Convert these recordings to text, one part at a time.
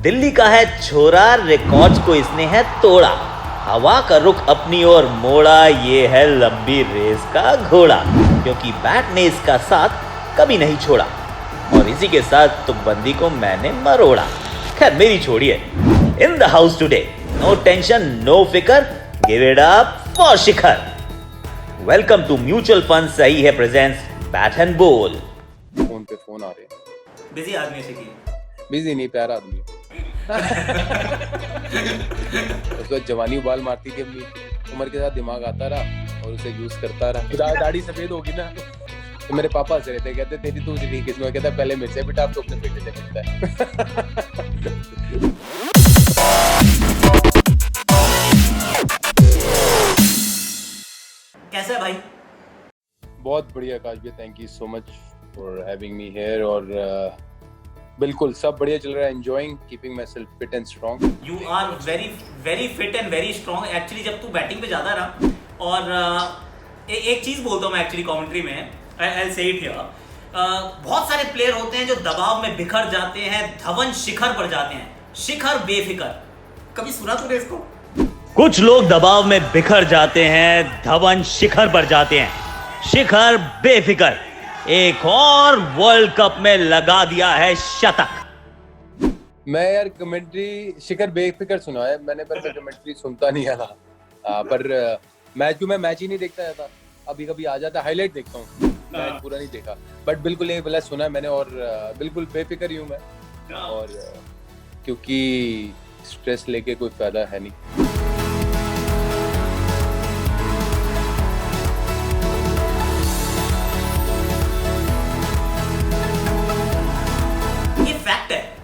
दिल्ली का है छोरा, रिकॉर्ड्स को इसने है तोड़ा। हवा का रुख अपनी ओर मोड़ा, ये है लंबी रेस का घोड़ा। क्योंकि बैट ने इसका साथ कभी नहीं छोड़ा, और इसी के साथ तुकबंदी को मैंने मरोड़ा। खैर मेरी छोड़िए। In the house today, no tension no फिकर, give it up for Shikhar. Welcome to mutual fund सही है presents bat and ball. Phone पे फोन आ रहे हैं। बिजी आदमी से की बिजी नहीं, प्यारा आदमी है। उस वक्त जवानी उबाल मारती थी अपनी, उम्र के साथ दिमाग आता रहा और उसे यूज करता रहा। दाढ़ी सफेद होगी ना तो मेरे पापा हंस रहे थे, कहते तेरी तो ठीक किस्म, कहता पहले मेरे से बेटा, अब तो अपने बेटे से मिलता है। कैसा है भाई? बहुत बढ़िया आकाश भाई, thank you so much for having me here. और बिल्कुल सब बढ़िया चल रहा है, enjoying, keeping myself fit and strong. You are very fit and very strong. Actually जब तू बैटिंग पे जाता रहा, और एक चीज बोलता हूँ मैं एक्चुअली कमेंट्री में, आई से इट हियर, बहुत सारे प्लेयर होते हैं जो दबाव में बिखर जाते हैं, धवन शिखर पर जाते हैं, शिखर बेफिकर। कभी सुना तूने इसको? कुछ लोग दबाव में बिखर जाते हैं, धवन शिखर पर जाते हैं, शिखर बेफिकर। एक और वर्ल्ड कप में लगा दिया है शतक। मैं यार कमेंट्री शिखर बेफिकर सुना है मैंने, पर मैं कमेंट्री सुनता नहीं था। पर मैच ही नहीं देखता था। अभी कभी आ जाता, हाईलाइट देखता हूँ, मैच पूरा नहीं देखा। बट बिल्कुल ये वाला सुना है मैंने, और बिल्कुल बेफिकर ही हूँ मैं। और क्योंकि स्ट्रेस लेके कोई फायदा है नहीं।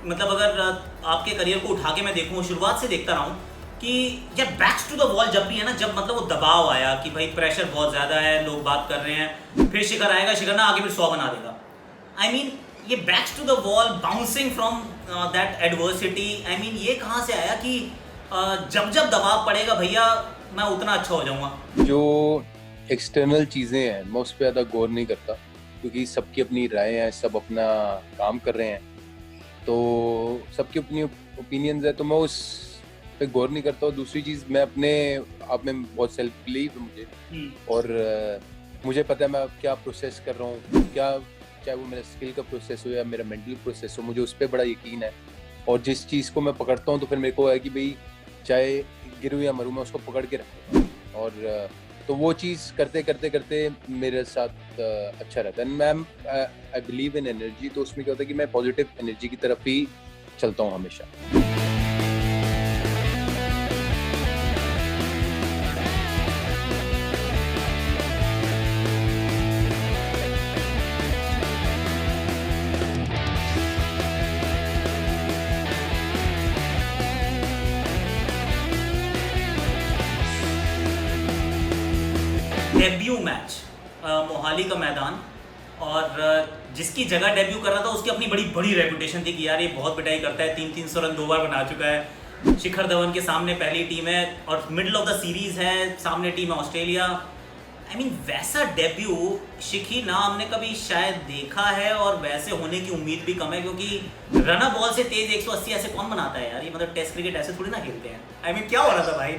मतलब अगर आपके करियर को उठा के मैं देखूं, शुरुआत से देखता रहा हूं कि जब बैक्स टू द वॉल जब भी है ना, जब मतलब वो दबाव आया कि भाई प्रेशर बहुत ज़्यादा है, लोग बात कर रहे हैं, फिर शिखर आएगा, शिखर ना आगे फिर 100 बना देगा। आई मीन ये backs to the wall, bouncing from that adversity, I mean ये कहाँ से आया कि जब जब दबाव पड़ेगा भैया मैं उतना अच्छा हो जाऊँगा। जो एक्सटर्नल चीज़ें हैं मैं उस पर ज़्यादा गौर नहीं करता, क्योंकि सबकी अपनी राय है, सब अपना काम कर रहे हैं, तो सबकी अपनी ओपिनियंस है, तो मैं उस पे गौर नहीं करता हूँ। दूसरी चीज़, मैं अपने आप में बहुत सेल्फ बिलीव है मुझे, और मुझे पता है मैं क्या प्रोसेस कर रहा हूँ, क्या, चाहे वो मेरा स्किल का प्रोसेस हो या मेरा मेंटल प्रोसेस हो, मुझे उस पर बड़ा यकीन है। और जिस चीज़ को मैं पकड़ता हूँ तो फिर मेरे को है कि भाई चाहे गिरूँ या मरूँ, मैं उसको पकड़ के रखूँगा। और तो वो चीज़ करते करते करते मेरे साथ अच्छा रहता है। Ma'am I believe in energy, तो उसमें क्या होता है कि मैं पॉजिटिव एनर्जी की तरफ ही चलता हूँ हमेशा। डेब्यू मैच मोहाली का मैदान, और जिसकी जगह डेब्यू कर रहा था उसकी अपनी बड़ी बड़ी रेपुटेशन थी कि यार ये बहुत पिटाई करता है, 300 रन 2 बार बना चुका है। शिखर धवन के सामने पहली टीम है और मिडिल ऑफ द सीरीज है, सामने टीम है ऑस्ट्रेलिया। आई मीन वैसा डेब्यू शिखी ना हमने कभी शायद देखा है, और वैसे होने की उम्मीद भी कम है, क्योंकि रनर बॉल से तेज 180 ऐसे कौन बनाता है यार, ये मतलब टेस्ट क्रिकेट ऐसे थोड़ी ना खेलते हैं। आई मीन क्या हो रहा था भाई?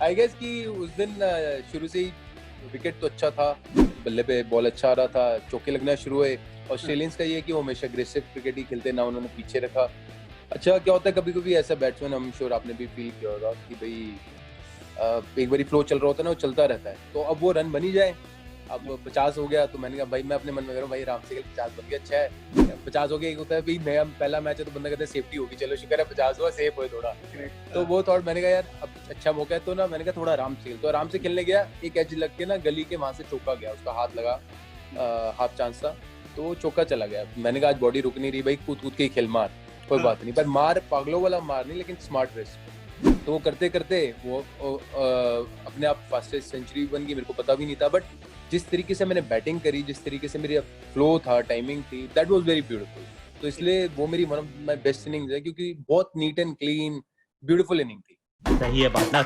आई गेस कि उस दिन शुरू से ही विकेट तो अच्छा था, बल्ले पे बॉल अच्छा आ रहा था, चौके लगना शुरू हुए। ऑस्ट्रेलियंस का ये है कि वो हमेशा अग्रेसिव क्रिकेट ही खेलते, ना उन्होंने पीछे रखा। अच्छा क्या होता है कभी कभी ऐसा बैट्समैन, हम श्योर आपने भी फील किया होगा कि भाई एक बारी फ्लो चल रहा होता है ना, वो चलता रहता है, तो अब वो रन बनी जाए। अब 50 हो गया तो मैंने कहा भाई, मैं अपने मन में करूँ भाई आराम से 50 बन गया, अच्छा है। 50 हो गया, एक होता है भाई नया पहला मैच है तो बंदा कहता है सेफ्टी होगी, चलो शुक्र है 50 हुआ, सेफ हो थोड़ा। तो वो थॉट, मैंने कहा यार अब अच्छा मौका है तो ना, मैंने कहा थोड़ा आराम से खेल, तो आराम से खेलने गया, एक एज लग के ना गली के वहां से चौका गया, उसका हाथ लगा, हाफ चांस था, तो चौका चला गया। मैंने कहा आज बॉडी रुक नहीं रही भाई, कूद कूद के ही खेल, मार, कोई बात नहीं, पर मार पागलों वाला मार नहीं, लेकिन स्मार्ट रेस। तो वो करते करते वो अपने आप फास्टेस्ट सेंचुरी बन गई, मेरे को पता भी नहीं था। बट जिस तरीके से मैंने बैटिंग करी, जिस तरीके से मेरी फ्लो था, टाइमिंग थी, दैट वाज वेरी ब्यूटीफुल। तो इसलिए वो मेरी one of my best innings है, क्योंकि बहुत neat and clean beautiful inning थी। सही है बात ना।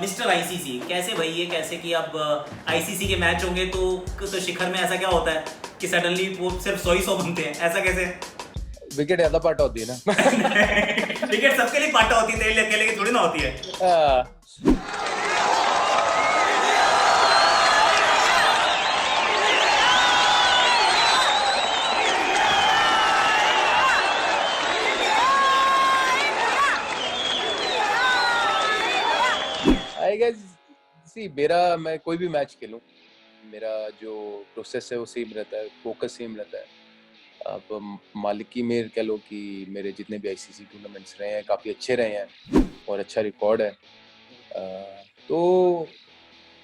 मिस्टर आईसीसी कैसे भाई, ये कैसे कि अब आईसीसी के मैच होंगे तो शिखर में ऐसा क्या होता है कि सडनली वो सिर्फ 100 बनते हैं, ऐसा कैसे? विकेट ज्यादा पाटा होती है ना। विकेट सबके लिए पाटा होती है, तेरे लिए अकेले की थोड़ी ना होती है। आई गेस सी मेरा, मैं कोई भी मैच खेलूं, मेरा जो प्रोसेस है वो सेम रहता है, फोकस सेम रहता है। अब मालिक की मेहर कह लो कि मेरे जितने भी आईसीसी टूर्नामेंट्स रहे हैं काफ़ी अच्छे रहे हैं और अच्छा रिकॉर्ड है, तो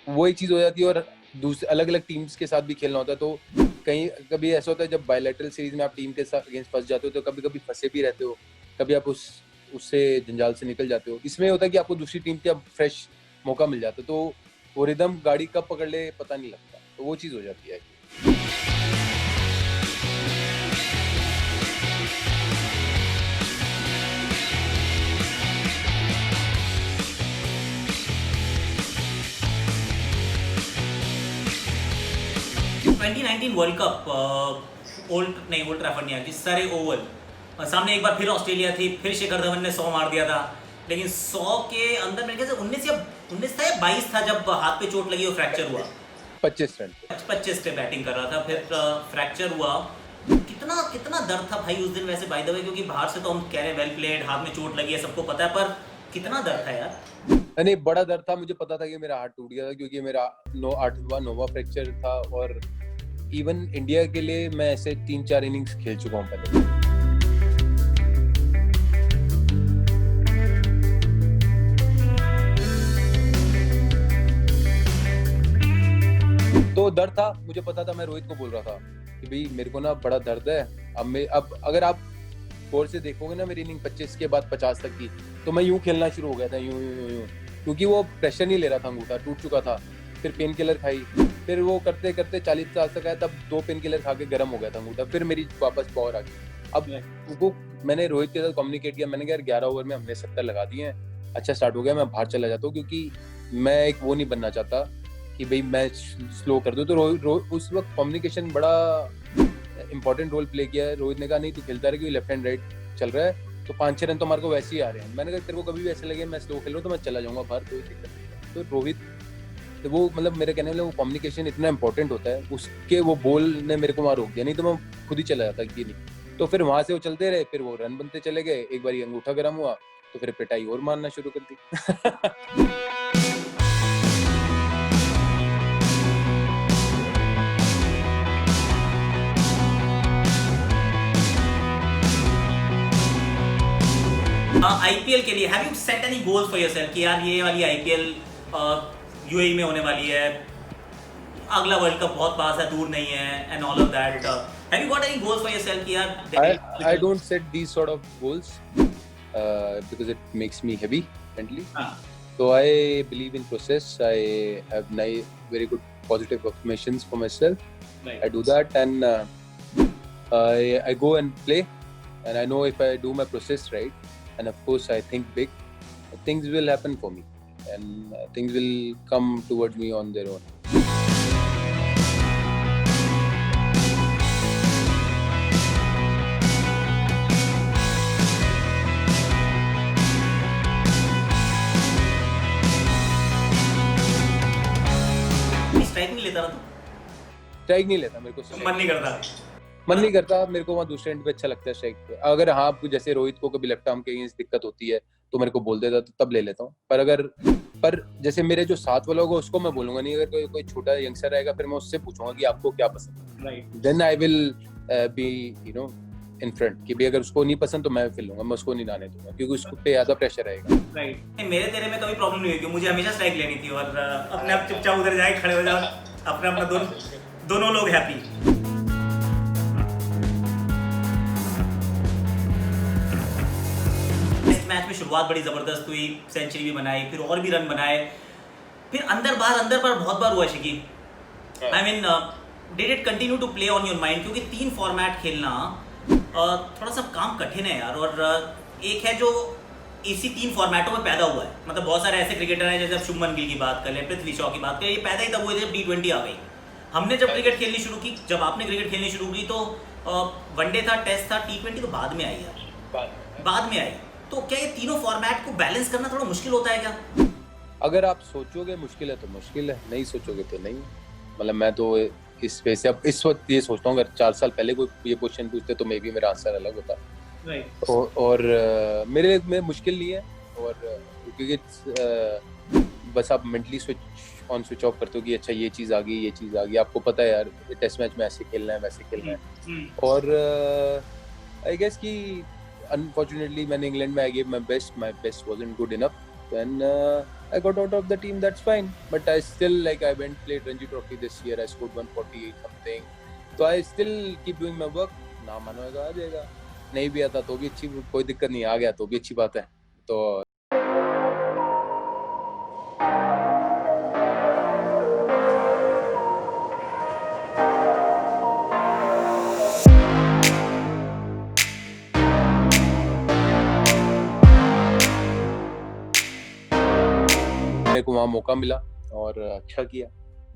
वो एक चीज़ हो जाती है। और दूसरे अलग अलग टीम्स के साथ भी खेलना होता है, तो कहीं कभी ऐसा होता है जब बायलैटरल सीरीज में आप टीम के साथ अगेंस्ट फंस जाते हो तो कभी कभी फंसे भी रहते हो, कभी आप उससे जंजाल से निकल जाते हो। इसमें होता है कि आपको दूसरी टीम के अब फ्रेश मौका मिल जाता है, तो वो रिदम गाड़ी कब पकड़ ले पता नहीं लगता, तो वो चीज़ हो जाती है। वर्ल्ड कप ओल्ड ट्रैफर्ड नहीं, जिस सारे ओवल सामने एक बार फिर ऑस्ट्रेलिया थी, फिर शिखर धवन ने 100 मार दिया था, लेकिन 100 के अंदर मेरे ख्याल से 19 था या 22 था जब हाथ पे चोट लगी और फ्रैक्चर हुआ। 25 रन 25 पे बैटिंग कर रहा था, फिर फ्रैक्चर हुआ। कितना दर्द था भाई उस दिन, वैसे बाय द वे, क्योंकि बाहर से तो हम कह रहे हैं वेल प्लेड, हाथ में चोट लगी है, सबको पता है, पर कितना दर्द था यार? नहीं, बड़ा दर्द था। मुझे पता था कि मेरा हाथ टूट गया था, क्योंकि मेरा 8वां 9वां फ्रैक्चर था, और इवन इंडिया के लिए मैं ऐसे 3-4 इनिंग्स खेल चुका हूँ पहले। तो दर्द था, मुझे पता था। मैं रोहित को बोल रहा था कि भाई मेरे को ना बड़ा दर्द है। अब अगर आप गौर से देखोगे ना मेरी इनिंग 25 के बाद 50 तक की, तो मैं यूं खेलना शुरू हो गया था, यूं, क्योंकि वो प्रेशर नहीं ले रहा था, अंगूठा टूट चुका था। फिर पेन किलर खाई, फिर वो करते करते 40 तक आया, तब 2 पेन किलर खा के गर्म हो गया था अंगूठा, फिर मेरी वापस पावर आ गई। अब वो मैंने रोहित के साथ कम्युनिकेट किया, मैंने कहा 11 ओवर में हमने 70 लगा दिए हैं, अच्छा स्टार्ट हो गया, मैं बाहर चला जाता हूँ, क्योंकि मैं एक वो नहीं बनना चाहता कि भाई मैच स्लो कर दूँ। तो उस वक्त कम्युनिकेशन बड़ा इंपॉर्टेंट रोल प्ले किया है। रोहित ने कहा नहीं तू खेलता रहे, क्योंकि लेफ्ट हैंड राइट चल रहा है, तो 5-6 रन तो हमारे को वैसे ही आ रहे हैं। मैंने कहा तेरे को कभी भी ऐसे लगे मैं स्लो खेल रहा हूँ तो मैं चला जाऊंगा बाहर, कोई दिक्कत नहीं। तो रोहित, तो वो मतलब मेरे कहने वाले वो कम्युनिकेशन इतना इंपॉर्टेंट होता है, उसके वो बॉल ने मेरे को वहाँ रोक दिया, नहीं तो मैं खुद ही चला जाता कि नहीं। तो फिर वहां से वो चलते रहे, फिर वो रन बनते चले गए। एक बार अंगूठा गर्म हुआ तो फिर पिटाई और मारना शुरू कर दी। आईपीएल के लिए have you set any goals for yourself कि यार ये वाली आईपीएल यूएई में होने वाली है, अगला वर्ल्ड कप बहुत पास है, दूर नहीं है, and all of that? Have you got any goals for yourself कि यार? I don't set these sort of goals because it makes me heavy mentally. So I believe in process. I have very good positive affirmations for myself. Right. I do that, and I go and play, and I know if I do my process right, and of course I think big, things will happen for me, and things will come towards me on their own. Strike नहीं लेता ना तू? Strike नहीं लेता, मेरे को मन नहीं करता? मन नहीं करता। मेरे को वहाँ दूसरे एंड पे अच्छा लगता है स्ट्राइक पे। अगर हाँ जैसे रोहित को कभी लेफ्ट आर्म के अगेंस्ट दिक्कत होती है तो मेरे को बोल देता, तो तब ले लेता हूँ। पर जैसे मेरे जो साथ वाला होगा उसको मैं बोलूंगा नहीं। अगर कोई छोटा यंगस्टर आएगा फिर मैं उससे पूछूंगा कि आपको क्या पसंद है, then I will be in front कि भाई अगर उसको नहीं पसंद तो मैं फिर लूंगा, मैं उसको नहीं लाने दूंगा, क्योंकि उसको पे ज्यादा प्रेशर रहेगा। राइट। मेरे तेरे में कभी प्रॉब्लम नहीं हुई कि मुझे हमेशा स्ट्राइक लेनी थी और अपने आप चुपचाप उधर जाए, खड़े हो जाओ, अपना दोनों लोग हैप्पी। इस मैच में शुरुआत बड़ी जबरदस्त हुई, सेंचुरी भी बनाई, फिर और भी रन बनाए, फिर अंदर बार बहुत बार हुआ Shiki. I mean did it continue to play on your mind? क्योंकि 3 फॉर्मेट खेलना थोड़ा सा काम कठिन है यार। और एक है जो इसी 3 फॉर्मेटों में पैदा हुआ है। मतलब बहुत सारे ऐसे क्रिकेटर हैं, जैसे अब शुभमन गिल की बात कर लें, पृथ्वी शॉ की बात करें, ये पैदा ही तब हुए थे जब T20 आ गई। हमने जब क्रिकेट खेलनी शुरू की, जब आपने क्रिकेट खेलनी शुरू की तो वनडे था, टेस्ट था, T20 तो बाद में आई यार, बाद में आई। तो क्या ये तीनों फॉर्मेट को बैलेंस करना थोड़ा मुश्किल होता है क्या? अगर आप सोचोगे मुश्किल है तो मुश्किल है, नहीं सोचोगे तो नहीं। मतलब मैं तो इस पे से अब इस वक्त ये सोचता हूँ, अगर 4 साल पहले कोई ये क्वेश्चन पूछते तो मे बी मेरा आंसर अलग होता। राइट। और मेरे में मुश्किल नहीं है, और क्योंकि बस आप मेंटली स्विच ऑफ करते हो कि अच्छा ये चीज़ आ गई, ये चीज़ आ गई। आपको पता है यार टेस्ट मैच में ऐसे खेलना है, वैसे खेलना है। और आई गेस कि अनफॉर्चुनेटली मैंने इंग्लैंड में I gave my best wasn't good enough, then I got out of the team, that's fine, but I still, like, I went played Ranji Trophy this year, I scored 148 something, so I still keep doing my work। ना मानोगा आ जाएगा, नहीं भी आता तो भी अच्छी, कोई दिक्कत नहीं, आ गया तो भी अच्छी बात है। तो मेरे को वहाँ मौका मिला और अच्छा किया,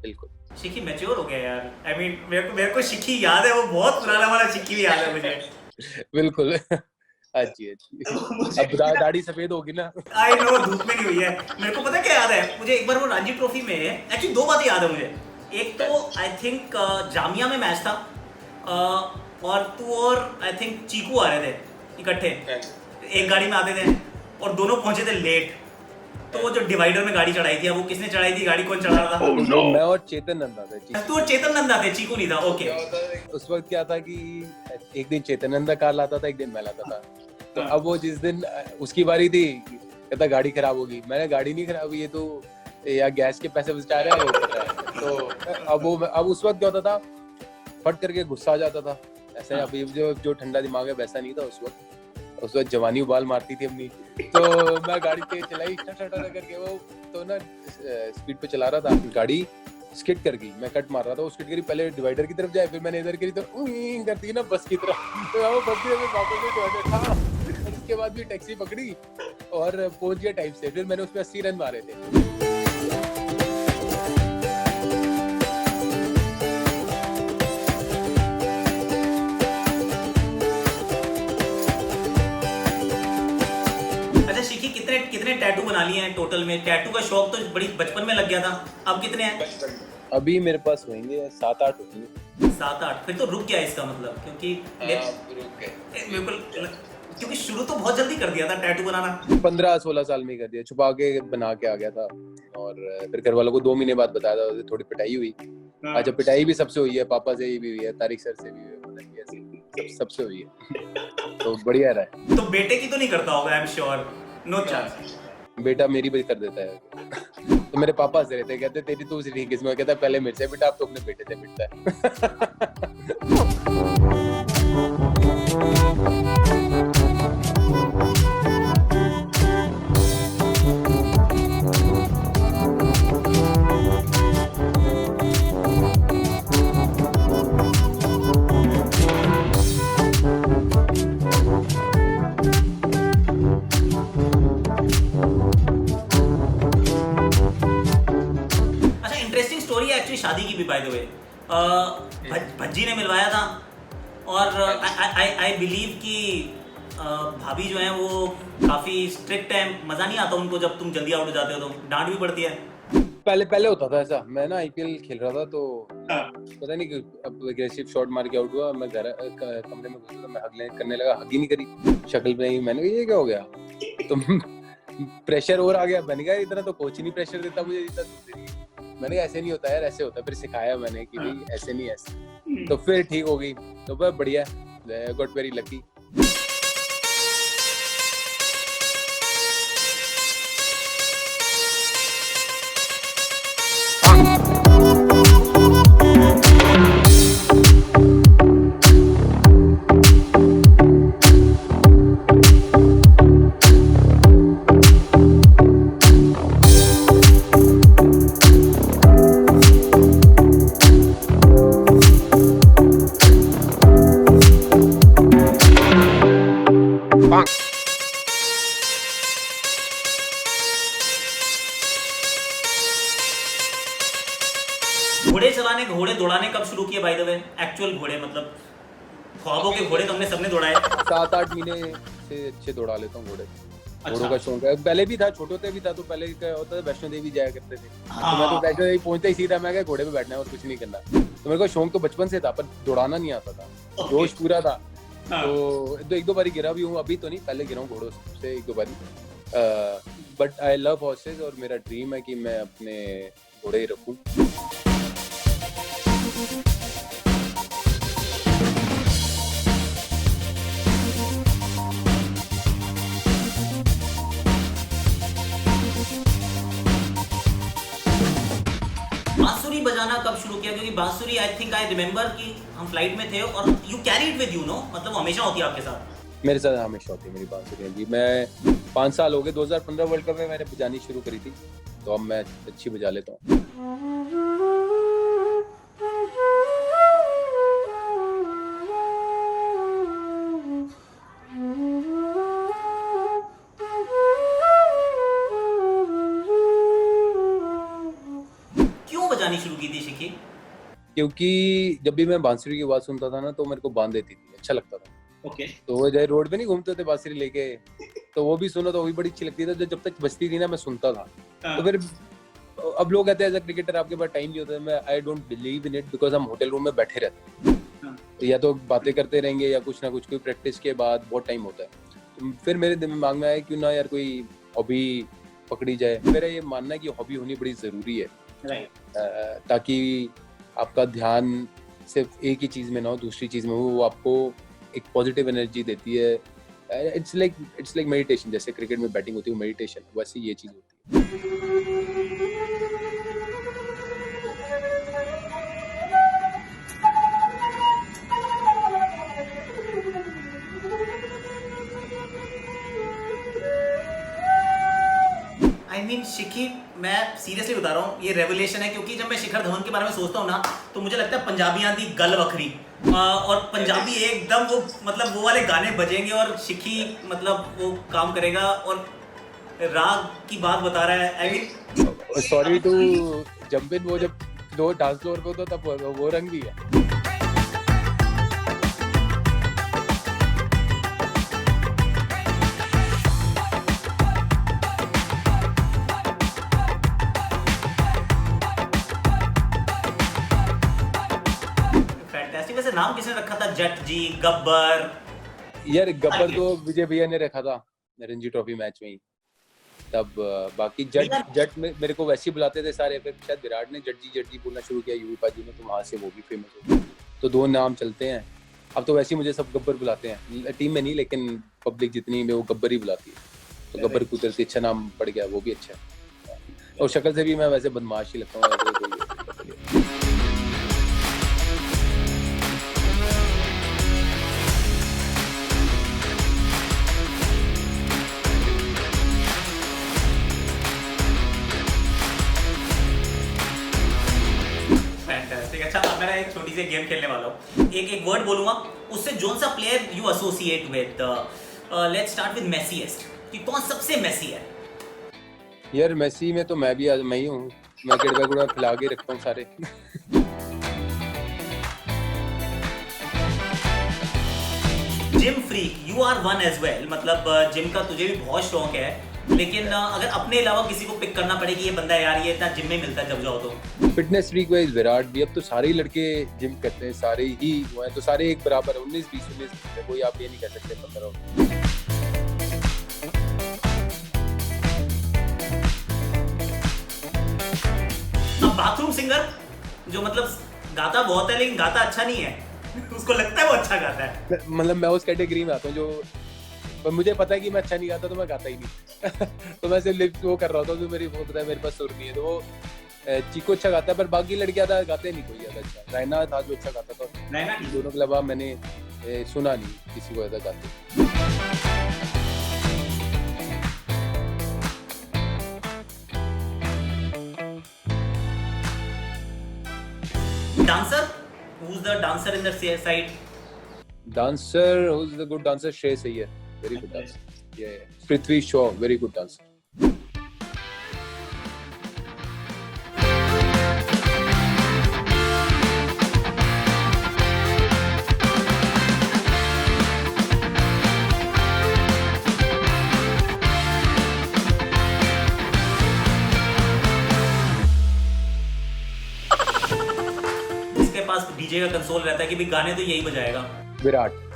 बिल्कुल। शिकी मैच्योर हो गया यार। आई मीन मेरे को शिकी याद है, वो बहुत पुराना वाला शिकी भी याद है मुझे। बिल्कुल। अच्छी अब दाढ़ी सफेद होगी ना। आई नो, धूप में नहीं हुई है। मेरे को पता क्या याद है, मुझे एक बार वो रणजी ट्रॉफी में एक्चुअली 2 बातें याद है मुझे। एक तो आई थिंक जामिया में मैच था, और तू और आई थिंक चीकू आ रहे थे इकट्ठे, एक गाड़ी में आते थे और दोनों पहुंचे थे लेट। तो वो जो डिवाइडर में गाड़ी चढ़ाई थी, वो किसने चढ़ाई थी गाड़ी, कौन चढ़ा रहा था? no, मैं और चेतन नंदा थे। तू और चेतन नंदा थे, चीकू नहीं था। ओके। उस वक्त क्या था कि एक दिन चेतन नंदा कार लाता था, एक दिन मैं लाता था। तो अब वो जिस दिन उसकी बारी थी, कहता गाड़ी खराब होगी। मैंने गाड़ी नहीं खराब हुई, ये तो या गैस के पैसे बचा रहा है, वो कर रहा है। तो अब उस वक्त क्या होता था, फट करके गुस्सा आ जाता था। ऐसे अभी जो ठंडा दिमाग है वैसा नहीं था उस वक्त जवानी उबाल मारती थी अपनी। तो मैं गाड़ी तेज चलाई करके, वो तो ना स्पीड पे चला रहा था, गाड़ी स्किड कर गई, मैं कट मार रहा था, वो स्किड करी, पहले डिवाइडर की तरफ जाए, फिर मैंने इधर करी तो करती है ना बस की तरफ, तो वो बस की तरफ वापस में डिवाइडर था। उसके बाद भी टैक्सी पकड़ी और पहुंच गया टाइम से। फिर मैंने उसमें 80 रन मारे थे। कितने टैटू बना लिए हैं टोटल में? टैटू का शौक तो बड़ी बचपन में लग गया था, अब कितने हैं? अभी मेरे पास होंगे 7-8 होंगे। 7-8? फिर तो रुक गया इसका मतलब, क्योंकि रुक गए बिल्कुल, क्योंकि शुरू तो बहुत जल्दी कर दिया था टैटू बनाना। 15-16 साल में कर दिया, छुपा के बना के आ गया था। और फिर घर वालों को 2 महीने बाद बताया था, थोड़ी पिटाई हुई। अच्छा, पिटाई भी सबसे हुई है, पापा से भी हुई है, तारिक सर से भी हुई है, सबसे हुई है। तो बढ़िया रहा है। तो बेटे की तो नहीं करता होगा, I am sure, no chance. बेटा मेरी भी कर देता है। तो मेरे पापा से रहते, कहते तेरी तो दूसरी किस्म, कहता पहले मेरे से बेटा, अब तो अपने बेटे से मिलता है। शादी की भी बाय द वे भज्जी ने मिलवाया था, और आई बिलीव कि भाभी जो है वो काफी स्ट्रिक्ट है, मजा नहीं आता उनको जब तुम जल्दी आउट हो जाते हो, तो डांट भी पड़ती है। पहले होता था ऐसा। मैं ना आईपीएल खेल रहा था, तो पता नहीं कि अब एग्रेसिव शॉट मार के आउट हुआ। मैं कमरे में घुसा, तो मैं हग करने लगा, हग ही नहीं करी शक्ल पे ही। मैंने कहा ये क्या हो गया? तो प्रेशर और आ गया। मैंने कहा इतना तो कोच ही नहीं प्रेशर देता मुझे जितना। मैंने कहा ऐसे नहीं होता यार, ऐसे होता है। फिर सिखाया मैंने कि भाई ऐसे नहीं, ऐसे। तो फिर ठीक हो गई। तो बस बढ़िया, गॉट वेरी लकी। घोड़े चलाने, घोड़े दौड़ाने कब शुरू किए बाय द वे? एक्चुअल घोड़े मतलब ख्वाबों के घोड़े तो हमने सबने दौड़ाए। 7-8 महीने से अच्छे दौड़ा लेता हूँ घोड़े। घोड़ों अच्छा। का शौक है, पहले भी था, छोटे होते भी था, तो पहले क्या होता था, वैष्णो देवी जाया करते थे। हाँ। तो मैं तो वैष्णो देवी पहुंचते ही सीधा मैं घोड़े पे बैठना है और कुछ नहीं करना। तो मेरे को शौक तो बचपन से था, पर दौड़ाना नहीं आता था। Okay. जोश पूरा था। हाँ। तो एक दो बारी गिरा भी हूँ, अभी तो नहीं, पहले गिरा हूँ घोड़ों से एक दो बारी। बट आई लव हॉर्सेस और मेरा ड्रीम है कि मैं अपने घोड़े ही रखूं। बांसुरी बजाना कब शुरू किया? क्योंकि बांसुरी आई थिंक आई रिमेम्बर कि हम फ्लाइट में थे और you carry it with you, no मतलब वो हमेशा होती है आपके साथ। मेरे साथ हमेशा होती है मेरी बांसुरी जी। मैं 5 साल हो गए, 2015 वर्ल्ड कप में मैंने बजानी शुरू करी थी, तो अब मैं अच्छी बजा लेता हूँ। क्यों बजानी शुरू की थी शिखी? क्योंकि जब भी मैं बांसुरी की आवाज सुनता था ना, तो मेरे को बांध देती थी, अच्छा लगता था। ओके। तो वो जब रोड पे नहीं घूमते थे बांसुरी लेके, तो वो भी सुनो तो वो भी बड़ी अच्छी लगती थी। तो जब तक बजती थी ना, मैं सुनता था। तो फिर अब लोग कहते हैं एज अ क्रिकेटर आपके पास टाइम नहीं होता। मैं I don't believe in it, because हम होटल रूम में बैठे रहते हैं, तो या तो बातें करते रहेंगे या कुछ ना कुछ, कोई प्रैक्टिस के बाद बहुत टाइम होता है। तो फिर मेरे दिमाग में आया क्यों ना यार कोई हॉबी पकड़ी जाए। मेरा ये मानना है कि हॉबी होनी बड़ी जरूरी है, राइट। ताकि आपका ध्यान सिर्फ एक ही चीज में ना हो, दूसरी चीज में हो। वो आपको एक पॉजिटिव एनर्जी देती है। It's like meditation. जैसे क्रिकेट में बैटिंग होती है मेडिटेशन, वैसे ये चीज होती है। आई मीन शिखी, मैं सीरियसली बता रहा हूँ, ये रेवोल्यूशन है। क्योंकि जब मैं शिखर धवन के बारे में सोचता हूँ ना, तो मुझे लगता है पंजाबियां दी गल बखरी, और पंजाबी एकदम वो मतलब वो वाले गाने बजेंगे और शिखी मतलब वो काम करेगा। और राग की बात बता रहा है, I mean sorry to jump in, वो जब दो डांस फ्लोर पे होता तब वो रंग भी है। फैंटास्टिक। वैसे नाम किसने रखा था? जट जी, गब्बर? यार गब्बर तो विजय भैया ने रखा था रणजी ट्रॉफी मैच में ही। तब बाकी जट में मेरे को वैसे ही बुलाते थे सारे। फिर शायद विराट ने जट जी बोलना शुरू किया यूवी जी ने, तो वहां से वो भी फेमस हो गया। तो दो नाम चलते हैं अब तो। वैसे ही मुझे सब गब्बर बुलाते हैं, टीम में नहीं लेकिन पब्लिक जितनी में वो गब्बर ही बुलाती है। तो गब्बर कुदरती अच्छा नाम पड़ गया, वो भी अच्छा है। और शक्ल से भी मैं वैसे बदमाश ही लगता हूँ। फैंटास्टिक। अच्छा, अब मैं एक छोटी सी गेम खेलने वाला हूँ। एक वर्ड बोलूंगा, उससे जोन सा player you associate with. Let's start with messiest. कि कौन सबसे मेसी है? यार मेसी में तो मैं ही हूँ। मैं किड़वा खिला के रखता हूँ सारे। Gym freak, you are one as well. मतलब जिम का तुझे भी बहुत शौक है, लेकिन अगर अपने अलावा किसी को पिक करना पड़े कि ये बंदा यार ये इतना जिम में मिलता है जब जाओ तो? फिटनेस फ्रीक वाइज विराट भी। अब तो सारे ही लड़के जिम करते हैं, सारे ही हुए हैं, तो सारे एक बराबर है। 19-20 कोई आप ये नहीं कह सकते 15। अब बाथरूम सिंगर जो मतलब गाता बहुत है लेकिन गाता अच्छा नहीं है उसको लगता है वो अच्छा गाता है। मतलब मैं उस कैटेगरी में आता हूँ जो, पर मुझे पता है कि मैं अच्छा नहीं गाता, तो मैं गाता ही नहीं। तो मैं सिर्फ लिप्स वो कर रहा था, तो मेरी वो पता है मेरे पास सुर नहीं है। तो वो चीको अच्छा गाता है, पर बाकी लड़कियां गाते नहीं कोई ज्यादा अच्छा। रैना था जो अच्छा गाता था। रैना दोनों के अलावा मैंने सुना नहीं किसी को ज्यादा गाते। dancer, who's the dancer in the side? Dancer, who's the good dancer? Shreyas Iyer, very good dancer. Yeah. Prithvi Shaw, very good dancer. DJ का कंसोल रहता है कि भाई गाने तो यही बजाएगा। विराट।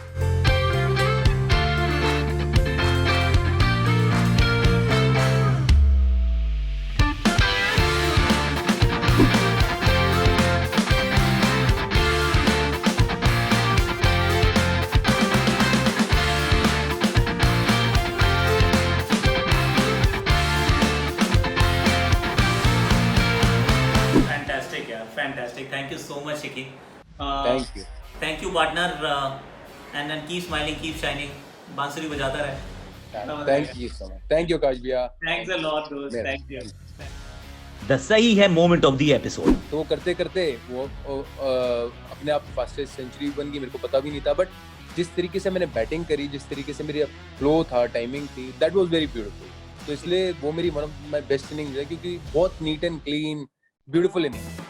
फैंटास्टिक यार, fantastic. Thank you so much Shiki. Thank you. Thank you partner, and keep smiling, keep shining. बांसुरी बजाता रहे। Thank you so much. Thank you Akash भैया। थैंक्स अ लॉट दोस्त, थैंक यू। द सही है मोमेंट ऑफ द एपिसोड। तो वो करते करते वो अपने आप फास्टेस्ट सेंचुरी बन गई, मेरे को पता भी नहीं था, बट जिस तरीके से मैंने बैटिंग करी, जिस तरीके से मेरी फ्लो था, टाइमिंग थी, दैट वाज वेरी ब्यूटीफुल। तो इसलिए वो मेरी one of my best innings है, क्योंकि बहुत neat and clean beautiful inning.